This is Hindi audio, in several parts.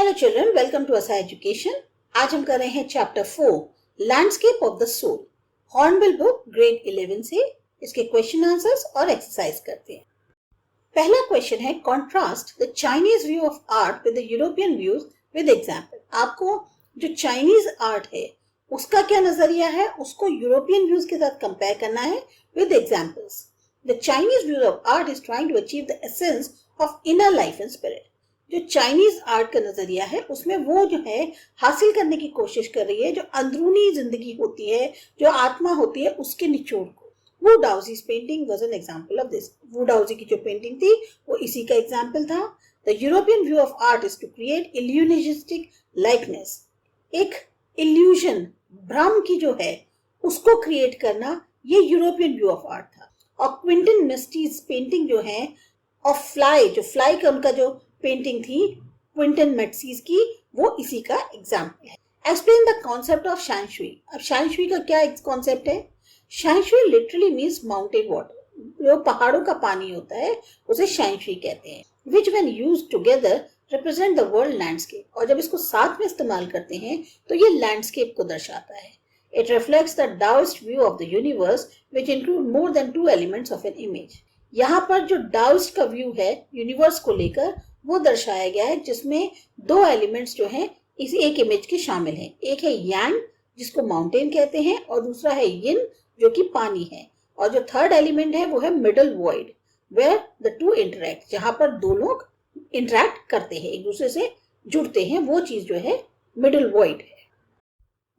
हेलो चिल्ड्रन, वेलकम टू असा एजुकेशन। आज हम कर रहे हैं chapter 4 landscape of the soul, Hornbill book grade 11 से। इसके क्वेश्चन आंसर्स और एक्सरसाइज करते हैं। पहला क्वेश्चन है contrast the Chinese view of art with the European views with example. आपको जो चाइनीज आर्ट है उसका क्या नजरिया है, उसको यूरोपियन व्यूज के साथ कंपेयर करना है with examples. The Chinese view of art is trying to achieve the essence of inner life and spirit. जो चाइनीज आर्ट का नजरिया है उसमें वो जो है हासिल करने की कोशिश कर रही है जो अंदरूनी जिंदगी होती है, जो आत्मा होती है, उसके निचोड़ को। Wu Daozi's painting was an example of this. Wu Daozi की जो पेंटिंग थी वो इसी का एग्जांपल था। The European view of art is to create illusionistic likeness. एक इल्यूजन, भ्रम की जो है उसको क्रिएट करना, ये यूरोपियन व्यू ऑफ आर्ट था। और क्विंटन मिस्टीज पेंटिंग जो है ऑफ फ्लाई, जो फ्लाई का उनका जो पेंटिंग थी क्विंटन मेट्सीज की, वो इसी का एग्जाम्पल है। Explain the concept of shanshui. अब शैंशुई का क्या कॉन्सेप्ट है? Shanshui literally means mountain water. जो पहाड़ों का पानी होता है उसे शैंशुई कहते हैं। विच when used together represent the world landscape. और जब इसको साथ में इस्तेमाल करते हैं तो ये लैंडस्केप को दर्शाता है। इट रिफ्लेक्ट्स द डाउस्ट view of the universe which include more than 2 elements of an image. यहाँ पर जो डाउस्ट का व्यू है यूनिवर्स को लेकर वो दर्शाया गया है, जिसमें 2 एलिमेंट्स जो हैं इस एक इमेज के शामिल हैं। एक है यांग जिसको माउंटेन कहते हैं और दूसरा है यिन जो कि पानी है। और जो थर्ड एलिमेंट है वो है middle void where the 2 interact, जहां पर 2 लोग इंटरैक्ट करते हैं, एक दूसरे से जुड़ते हैं, वो चीज जो है मिडल वॉइड है।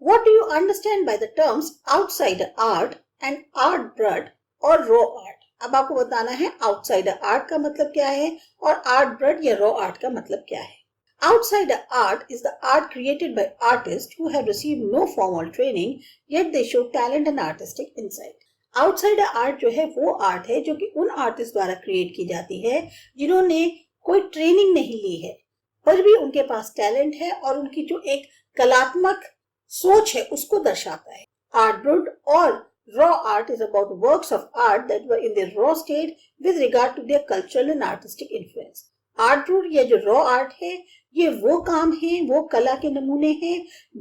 What do you understand by the terms outsider art and art blood और raw art? अब आपको बताना है आउटसाइडर आर्ट का मतलब क्या है और आर्ट ब्लड या रॉ आर्ट का मतलब क्या है। Outsider art is the art created by artist who have received no formal training yet they show talent and artistic insight. Outsider art जो है वो आर्ट है जो कि उन आर्टिस्ट द्वारा क्रिएट की जाती है जिन्होंने कोई ट्रेनिंग नहीं ली है, पर भी उनके पास टैलेंट है और उनकी जो एक कलात्मक सोच है उसको दर्शाता है। आर्ट ब्लड और raw art is about works of art that were in their raw state with regard to their cultural and artistic influence. Art blood या जो raw art है ये वो काम है, वो कला के नमूने हैं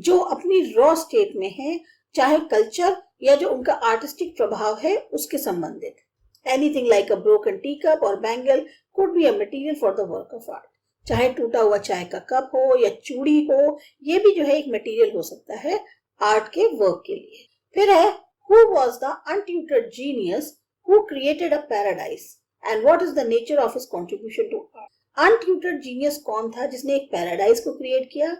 जो अपनी raw state में है, चाहे कल्चर या जो उनका आर्टिस्टिक प्रभाव है उसके संबंधित। Anything like a broken teacup or bangle could be a material for the work of art. चाहे टूटा हुआ चाय का कप हो या चूड़ी हो, ये भी जो है एक मटेरियल हो सकता है आर्ट के वर्क के लिए। फिर है who was the untutored genius who created a paradise and what is the nature of his contribution to art? Untutored genius कौन था जिसने एक पैराडाइज को क्रिएट किया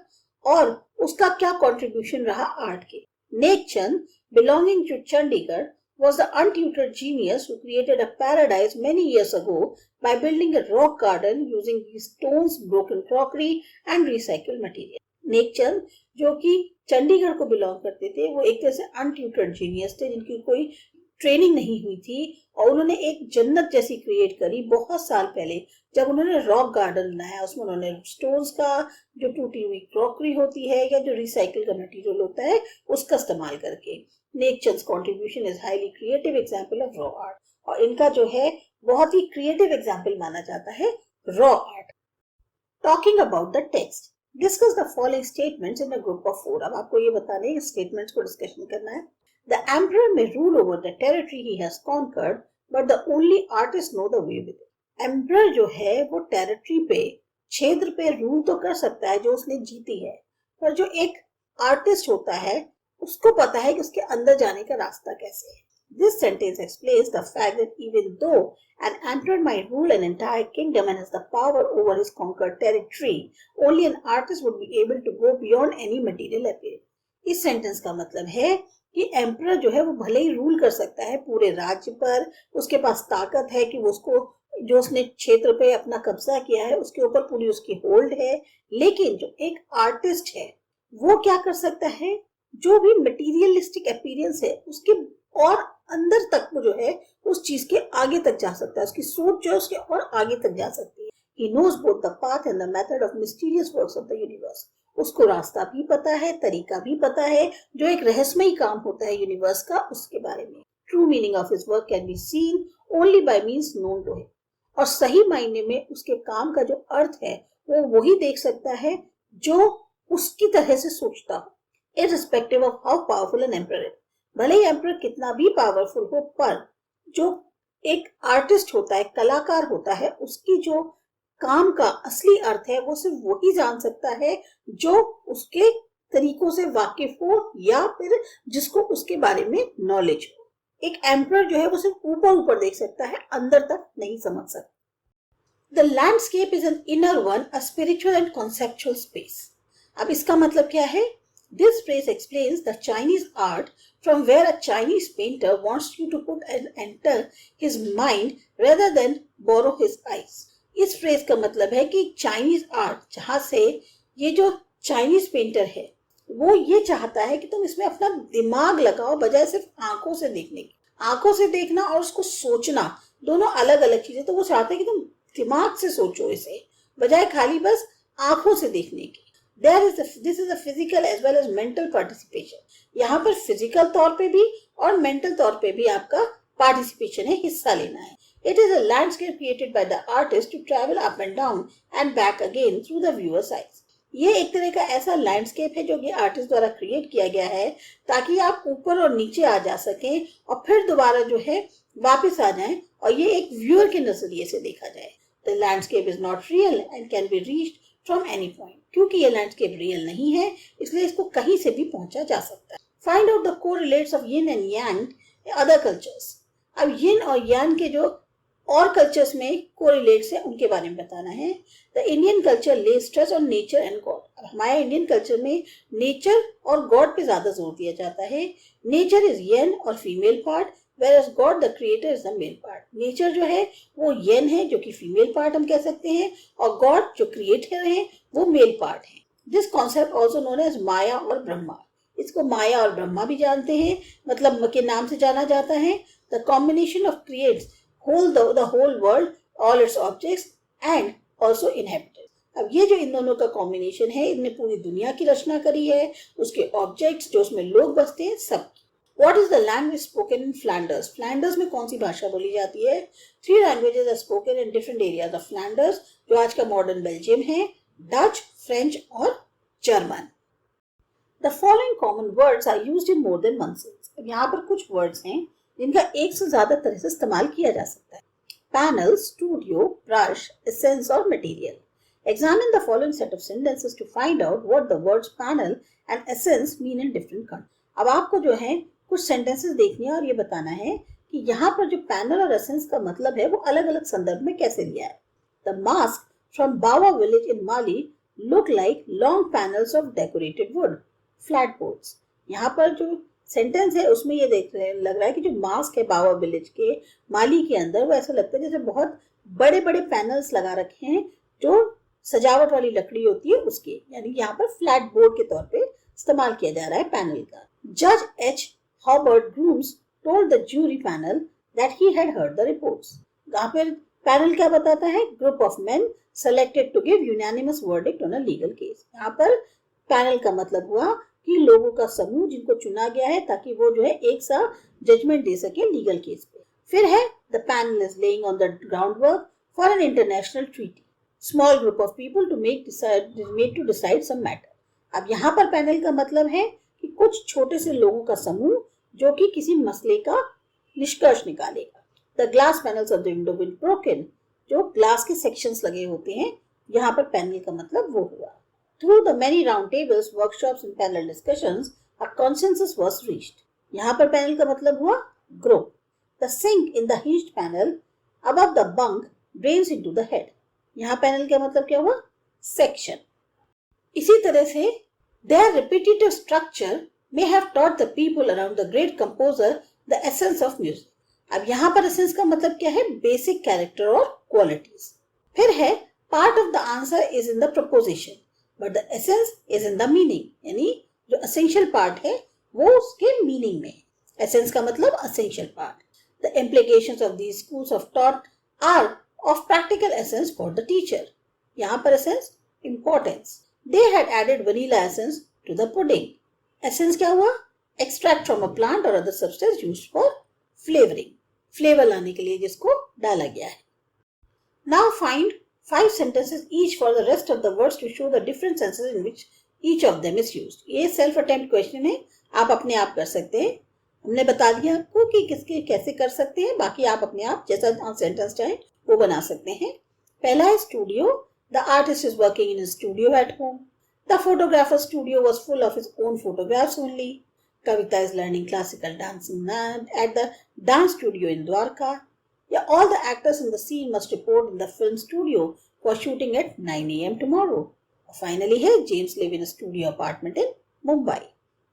और उसका क्या कंट्रीब्यूशन रहा आर्ट के? नेक चंद belonging to Chandigarh was the untutored genius who created a paradise many years ago by building a rock garden using stones, broken crockery and recycled material. नेक चंद जो कि चंडीगढ़ को बिलोंग करते थे, वो एक तरह से अनट्यूटर्ड जीनियस थे जिनकी कोई ट्रेनिंग नहीं हुई थी और उन्होंने एक जन्नत जैसी क्रिएट करी बहुत साल पहले जब उन्होंने रॉक गार्डन बनाया। उसमें उन्होंने स्टोन्स का, जो टूटी हुई क्रॉकरी होती है या जो रिसाइकिल का मटेरियल होता है उसका इस्तेमाल करके। Nek Chand's contribution is highly creative example of raw art और इनका जो है बहुत ही क्रिएटिव एग्जाम्पल माना जाता है raw art. Talking about the text, discuss the following statements in a group of 4। अब आपको ये बताने हैं स्टेटमेंट्स को डिस्कशन करना है। The emperor may rule over the territory he has conquered, but the only artists know the way with it. Emperor जो है वो टेरिटरी पे, क्षेत्र पे रूल तो कर सकता है जो उसने जीती है, पर जो एक आर्टिस्ट होता है उसको पता है कि उसके अंदर जाने का रास्ता कैसे है। This sentence explains the fact that even though an emperor might rule an entire kingdom and has the power over his conquered territory, only an artist would be able to go beyond any material appearance. इस सेंटेंस का मतलब है कि एम्परर जो है वो भले ही रूल कर सकता है पूरे राज्य पर, उसके पास ताकत है कि वो उसको जो उसने क्षेत्र पे अपना कब्जा किया है उसके ऊपर पूरी उसकी होल्ड है, लेकिन जो एक आर्टिस्ट है वो क्या कर सकता है, जो भी मटीरियलिस्टिक अपीयरेंस है उसके और अंदर तक वो जो है उस चीज के आगे तक जा सकता है, उसकी सोच जो है उसके और आगे तक जा सकती है। He knows both the path and the method of mysterious works of the universe. उसको रास्ता भी पता है, तरीका भी पता है, जो एक रहस्यमयी काम होता है यूनिवर्स का उसके बारे में। True meaning of his work can be seen only by means known to him. और सही मायने में उसके काम का जो अर्थ है वो वही देख सकता है जो उसकी तरह से सोचता हो, irrespective of how powerful an emperor is। भले ही एम्परर कितना भी पावरफुल हो, पर जो एक आर्टिस्ट होता है, कलाकार होता है, उसकी जो काम का असली अर्थ है वो सिर्फ वही जान सकता है जो उसके तरीकों से वाकिफ हो या फिर जिसको उसके बारे में नॉलेज हो। एक एम्परर जो है वो सिर्फ ऊपर ऊपर देख सकता है, अंदर तक नहीं समझ सकता। The landscape is an inner one, a spiritual and conceptual space। अब इसका मतलब क्या है? This phrase explains the Chinese art from where a Chinese painter wants you to put and enter his mind rather than borrow his eyes। इस फ्रेज का मतलब है कि चाइनीज आर्ट जहां से ये जो चाइनीज पेंटर है वो ये चाहता है कि तुम इसमें अपना दिमाग लगाओ बजाय सिर्फ आंखों से देखने की। आंखों से देखना और उसको सोचना दोनों अलग अलग चीजें, तो वो चाहते हैं कि तुम दिमाग से सोचो इसे बजाय खाली बस आंखों से देखने की। This is a physical as well as mental participation. यहाँ पर फिजिकल तौर पे भी और मेंटल तौर पे भी आपका पार्टिसिपेशन है, हिस्सा लेना है। It is a landscape created by the artist to travel up and down and back again through the viewer's eyes। ये एक तरह का ऐसा लैंडस्केप है जो कि आर्टिस्ट द्वारा क्रिएट किया गया है ताकि आप ऊपर और नीचे आ जा सकें और फिर दोबारा जो है वापस आ जाएं और ये एक व्यूअर के नजरिए से देखा जाए। The landscape is not real and can be reached from any point। क्योंकि ये लैंडस्केप रियल नहीं है इसलिए इसको कहीं से भी पहुंचा जा सकता है। Find out the correlates of yin and yang in other cultures। अब yin और yang के जो और कल्चर्स में कोरिलेट्स है उनके बारे में बताना है। द इंडियन कल्चर ले stress on nature and God. अब हमारे इंडियन कल्चर में नेचर और गॉड पे ज्यादा जोर दिया जाता है। नेचर इज येन और female part, whereas God the creator is the male part। Nature जो है वो येन है जो कि फीमेल पार्ट हम कह सकते हैं और गॉड जो क्रिएटर है वो मेल पार्ट है। This concept also known as Maya और ब्रह्मा। इसको माया और ब्रह्मा भी जानते हैं, मतलब के नाम से जाना जाता है। The combination of creates the whole world, all its objects and also inhabitants। अब ये जो इन दोनों का कॉम्बिनेशन है इनने पूरी दुनिया की रचना करी है, उसके ऑब्जेक्ट्स जो उसमें लोग बसते हैं सब। What is the language spoken in Flanders? Flanders में कौन सी भाषा बोली जाती है? 3 languages are spoken in different areas of Flanders, जो आज का मॉडर्न बेल्जियम है, डच, फ्रेंच और German. The following common words are used in more than one sense। अब यहाँ पर कुछ वर्ड्स हैं जिनका एक से ज्यादा तरह से इस्तेमाल किया जा सकता है। पैनल, स्टूडियो, ब्रश, एसेंस और material. Examine the following set of sentences to find out what the words panel and essence mean in different contexts। अब आपको जो है कुछ सेंटेंसेस देखनी है और ये बताना है कि यहाँ पर जो पैनल और एसेंस का मतलब है वो अलग अलग संदर्भ में कैसे लिया है। The mask from Bawa village in Mali look like long panels of decorated wood, flatboards। यहाँ पर जो सेंटेंस है उसमें ये लग रहा है कि जो मास्क है बावा विलेज के माली के अंदर वो ऐसा लगता है जैसे बहुत बड़े बड़े पैनल्स लगा रखे हैं जो सजावट वाली लकड़ी होती है उसके, यानी यहाँ पर फ्लैट बोर्ड के तौर पे इस्तेमाल किया जा रहा है पैनल का। जज H Hobart Grooms told the jury panel that he had heard the reports. यहाँ पर पैनल क्या बताता है? Group of men selected to give unanimous verdict on a legal case. यहाँ पर पैनल का मतलब हुआ कि लोगों का समूह जिनको चुना गया है ताकि वो जो है एक साथ जजमेंट दे सके लीगल केस पे। फिर है the panel is laying on the ground work for an international treaty, small group of people to make to decide some matter. अब यहाँ पर पैनल का मतलब है कि कुछ छोटे से लोगों का समूह जो कि किसी मसले का निष्कर्ष निकालेगा। The glass panels of the window will broken, जो ग्लास के सेक्शंस लगे होते हैं, यहाँ पर पैनल का मतलब वो हुआ। Through the many round tables, workshops and panel discussions, a consensus was reached। यहाँ पर पैनल का मतलब हुआ group। The sink in the hinged panel above the bunk drains into the head। यहाँ पैनल का मतलब क्या हुआ? section। इसी तरह से their repetitive structure may have taught the people around the great composer the essence of music। अब यहाँ पर essence का मतलब क्या है? basic character और qualities। फिर है part of the answer is in the proposition but the essence is in the meaning, यानी जो essential part है वो उसके meaning में है। essence का मतलब essential part। The implications of these schools of thought are of practical essence for the teacher। यहाँ पर essence importance। They had added vanilla essence to the pudding। essence क्या हुआ? extract from a plant or other substance used for flavoring, flavor लाने के लिए जिसको डाला गया है। Now find 5 sentences each for the rest of the words to show the different senses in which each of them is used. ये सेल्फ अटेम्प्ट क्वेश्चन है, आप अपने आप कर सकते हैं. हमने बता दिया आपको कि किसके कैसे कर सकते हैं, बाकी आप अपने आप जैसा सेंटेंस चाहें वो बना सकते हैं. पहला है studio. The artist is working in his studio at home. The photographer's studio was full of his own photographs only. Kavita is learning classical dancing at the dance studio in Dwarka. Yeah, all the actors in the scene must report in the film studio for shooting at 9 a.m. tomorrow. Finally है James live in a studio apartment in Mumbai.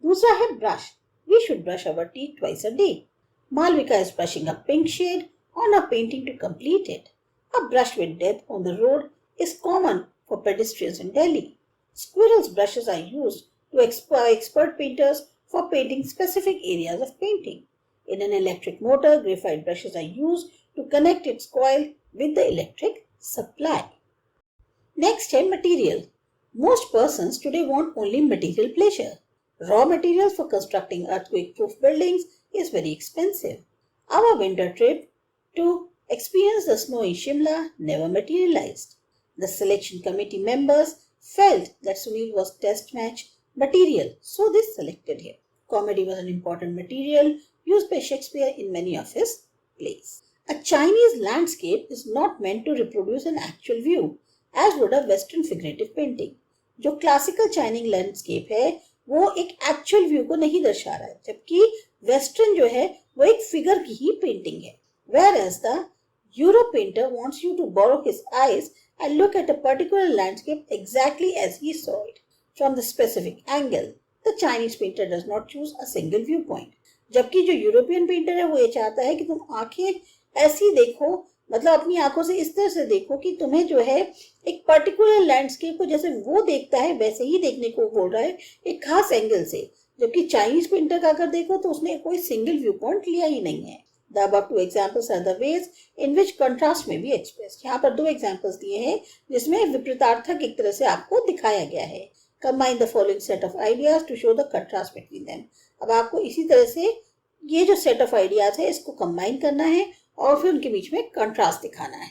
दूसरा है brush. We should brush our teeth twice a day. Malvika is brushing a pink shade on a painting to complete it. A brush with death on the road is common for pedestrians in Delhi. Squirrels' brushes are used to expert painters for painting specific areas of painting. In an electric motor, graphite brushes are used to connect its coil with the electric supply. Next है material. Most persons today want only material pleasure. Raw materials for constructing earthquake-proof buildings is very expensive. Our winter trip to experience the snow in Shimla never materialized. The selection committee members felt that Sunil was test match material, so they selected him. Comedy was an important material used by Shakespeare in many of his plays. A Chinese landscape is not meant to reproduce an actual view, as would a Western figurative painting. जो क्लासिकल चाइनीज लैंडस्केप है वो एक एक्चुअल व्यू को नहीं दर्शा रहा है, जबकि वेस्टर्न जो है वो एक फिगर की ही पेंटिंग है. Whereas the Euro painter wants you to borrow his eyes and look at a particular landscape exactly as he saw it from the specific angle. The Chinese painter does not choose a single viewpoint. जबकि जो यूरोपियन पेंटर है वो ये चाहता है कि तुम आंखें ऐसी देखो, मतलब अपनी आंखों से इस तरह से देखो कि तुम्हें जो है एक पर्टिकुलर लैंडस्केप को जैसे वो देखता है वैसे ही देखने को बोल रहा है, एक खास एंगल से. जबकि चाइनीज पेंटर का अगर देखो तो उसने कोई सिंगल व्यू पॉइंट लिया ही नहीं है. The above two examples are the ways in which contrast may be expressed. यहाँ पर 2 examples दिए हैं जिसमें विपरीतार्थक एक तरह से आपको दिखाया गया है. Combine the following set of ideas to show the contrast between them. अब आपको इसी तरह से ये जो set of ideas है इसको combine करना है और फिर उनके बीच में contrast दिखाना है.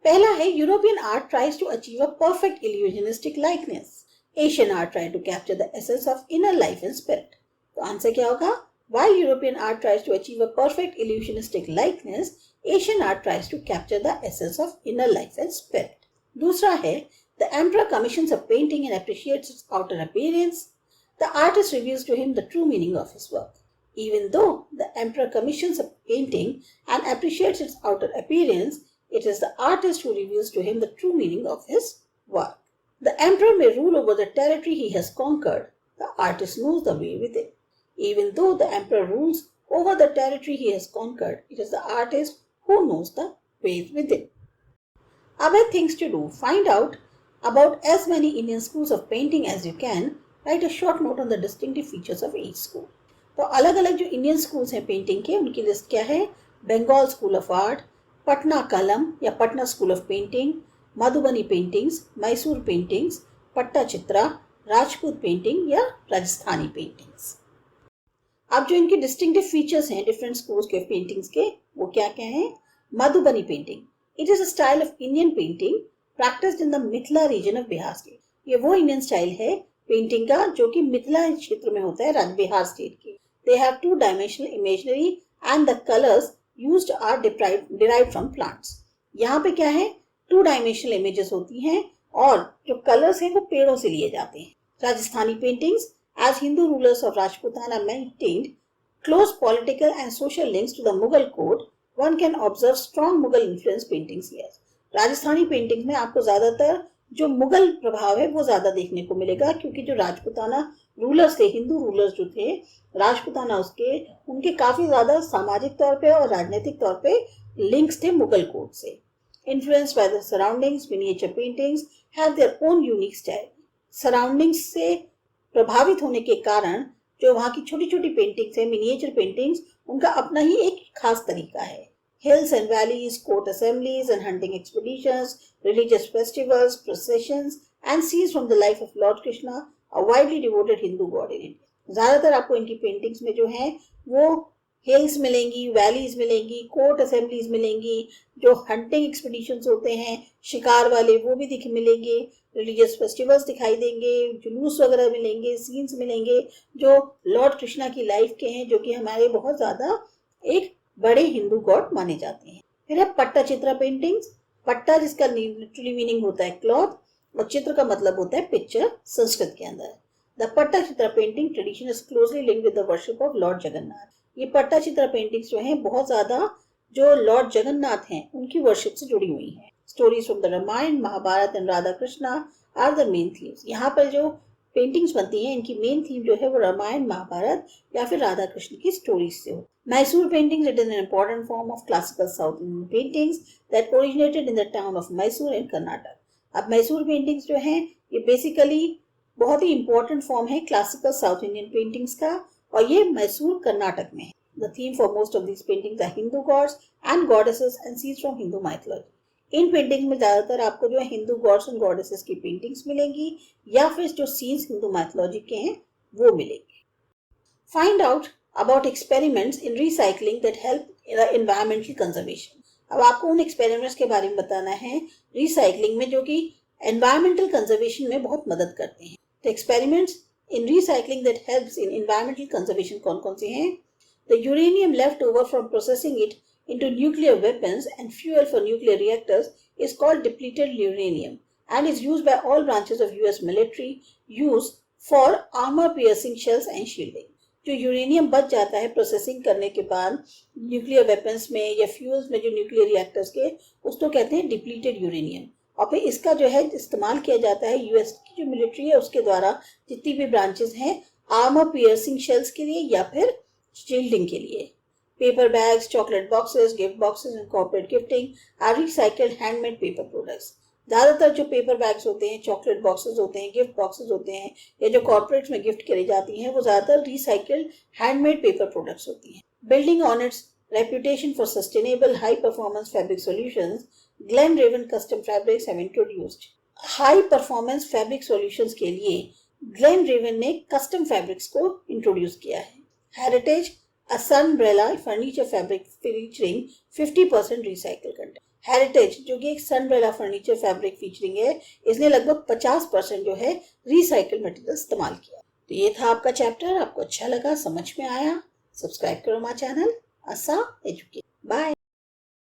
पहला है European art tries to achieve a perfect illusionistic likeness. Asian art try to capture the essence of inner life and spirit. तो आंसर क्या होगा? While European art tries to achieve a perfect illusionistic likeness, Asian art tries to capture the essence of inner life and spirit. दूसरा है The emperor commissions a painting and appreciates its outer appearance. The artist reveals to him the true meaning of his work. Even though the emperor commissions a painting and appreciates its outer appearance, it is the artist who reveals to him the true meaning of his work. The emperor may rule over the territory he has conquered. The artist knows the way within. Even though the emperor rules over the territory he has conquered, it is the artist who knows the ways within. Other things to do. Find out about as many Indian schools of painting as you can. Write a short note on the distinctive features of each school. तो अलग अलग जो इंडियन स्कूल्स हैं पेंटिंग के उनकी लिस्ट क्या है? Bengal school of art, Patna Kalam या Patna school of painting, Madhubani paintings, Mysore paintings, Pattachitra, Rajput painting या राजस्थानी पेंटिंग्स. अब जो इनके डिस्टिंक्टिव फीचर्स हैं डिफरेंट स्कूल्स के पेंटिंग्स के वो क्या क्या हैं? Madhubani painting. It is a style of Indian painting practised in the Mithila region of Bihar state. ये वो इंडियन स्टाइल है पेंटिंग का जो कि मिथिला क्षेत्र में होता है बिहार स्टेट के. They have 2-dimensional imagery and the colors used are derived from plants. यहाँ पे क्या है? 2-dimensional images होती हैं और जो कलर्स हैं वो पेड़ों से लिए जाते हैं. Rajasthani paintings. As Hindu rulers of Rajputana maintained close political and social links to the Mughal court, one can observe strong Mughal influence paintings here. Rajasthani paintings में आपको ज्यादातर जो मुगल प्रभाव है वो ज्यादा देखने को मिलेगा क्योंकि जो राजपूताना रूलर्स थे, हिंदू रूलर्स जो थे राजपूताना उनके काफी ज्यादा सामाजिक तौर पे और राजनीतिक तौर पे लिंक्स थे मुगल कोर्ट से. Influenced by the surroundings, miniature paintings have their own unique style. Surroundings से प्रभावित होने के कारण जो वहाँ की छोटी छोटी पेंटिंग्स है, मिनिएचर पेंटिंग्स, उनका अपना ही एक खास तरीका है. Hills and valleys, court assemblies and hunting expeditions, religious festivals, processions and scenes from the life of Lord Krishna, a widely devoted Hindu god in India. ज्यादातर आपको इनकी पेंटिंग्स में जो है वो हिल्स मिलेंगी, वैलीज मिलेंगी, कोर्ट असेंबलीज मिलेंगी, जो हंटिंग एक्सपीडिशंस होते हैं शिकार वाले वो भी मिलेंगे, रिलीजियस फेस्टिवल्स दिखाई देंगे, जुलूस वगैरह मिलेंगे, सीन्स मिलेंगे जो लॉर्ड कृष्णा की लाइफ के हैं, जो कि हमारे बहुत ज्यादा एक बड़े हिंदू गॉड माने जाते हैं। फिर है पट्टा चित्रा पेंटिंग्स। पट्टा जिसका लिटरली मीनिंग होता है क्लॉथ और चित्र का मतलब होता है पिक्चर संस्कृत के अंदर। द पट्टा Chitra painting tradition is closely linked with the worship of Lord Jagannath. ये पट्टा चित्रा पेंटिंग्स जो हैं बहुत ज्यादा जो लॉर्ड जगन्नाथ हैं उनकी वर्शिप से जुड़ी हुई हैं। Stories from the Ramayana, Mahabharata and Radha Krishna are the main themes. यहाँ पर जो पेंटिंग्स बनती हैं इनकी मेन थीम जो है वो रामायण, महाभारत या फिर राधा कृष्ण की स्टोरीज से हो। Mysore paintings, it is an important form of classical South Indian paintings that originated in the town of Mysore in Karnataka. अब मैसूर पेंटिंग्स जो हैं ये बेसिकली बहुत ही इंपॉर्टेंट फॉर्म है क्लासिकल साउथ इंडियन पेंटिंग्स का और ये मैसूर कर्नाटक में है। The theme for most of these paintings are Hindu gods and goddesses and scenes from Hindu mythology. इन पेंटिंग्स में ज्यादातर आपको जो है हिंदू गॉड्स एंड गॉडेसेस की पेंटिंग्स मिलेंगी या फिर जो सीन्स हिंदू माइथोलॉजी के हैं वो मिलेंगे। Find out about experiments in recycling that help in the environmental conservation। अब आपको उन एक्सपेरिमेंट्स के बारे में बताना है रिसाइकलिंग में जो कि एनवायरमेंटल कंजर्वेशन में बहुत मदद करते हैं। तो experiments in recycling that helps in environmental conservation कौन कौन से हैं? The uranium left over from processing it into nuclear weapons and fuel for nuclear reactors is called depleted uranium and is used by all branches of US military use for armor piercing shells and shielding। जो यूरेनियम बच जाता है प्रोसेसिंग करने के बाद न्यूक्लियर वेपन्स में या फ्यूल्स में जो न्यूक्लियर रिएक्टर्स के उसको कहते हैं डिप्लीटेड यूरेनियम। और फिर इसका जो है इस्तेमाल किया जाता है यूएस की जो मिलिट्री है उसके द्वारा जितनी भी ब्रांचेस हैं आर्मर पियर्सिंग शेल्स के लिए या फिर शील्डिंग के लिए। Paper bags, chocolate boxes, gift boxes and corporate gifting are recycled handmade paper products. ज्यादातर जो पेपर बैग्स होते हैं, चॉकलेट बॉक्सेस होते हैं, गिफ्ट बॉक्सेस होते हैं या जो कॉर्पोरेट्स में गिफ्ट करी जाती हैं वो ज्यादातर रिसाइकल्ड हैंडमेड पेपर प्रोडक्ट्स होती हैं। Building on its reputation for sustainable high performance fabric solutions, Glen Raven custom fabrics have introduced. High performance fabric solutions के लिए ग्लेन रेवन ने कस्टम फैब्रिक्स को इंट्रोड्यूस किया है। Heritage, a sunbrella furniture fabric featuring 50% recycled content। Heritage जो कि एक सनब्रेला फर्नीचर फैब्रिक फीचरिंग है इसने लगभग 50% जो है रिसाइकल मटेरियल इस्तेमाल किया। तो ये था आपका चैप्टर। आपको अच्छा लगा, समझ में आया? सब्सक्राइब करो हमारा चैनल आसा एजुकेट। बाय।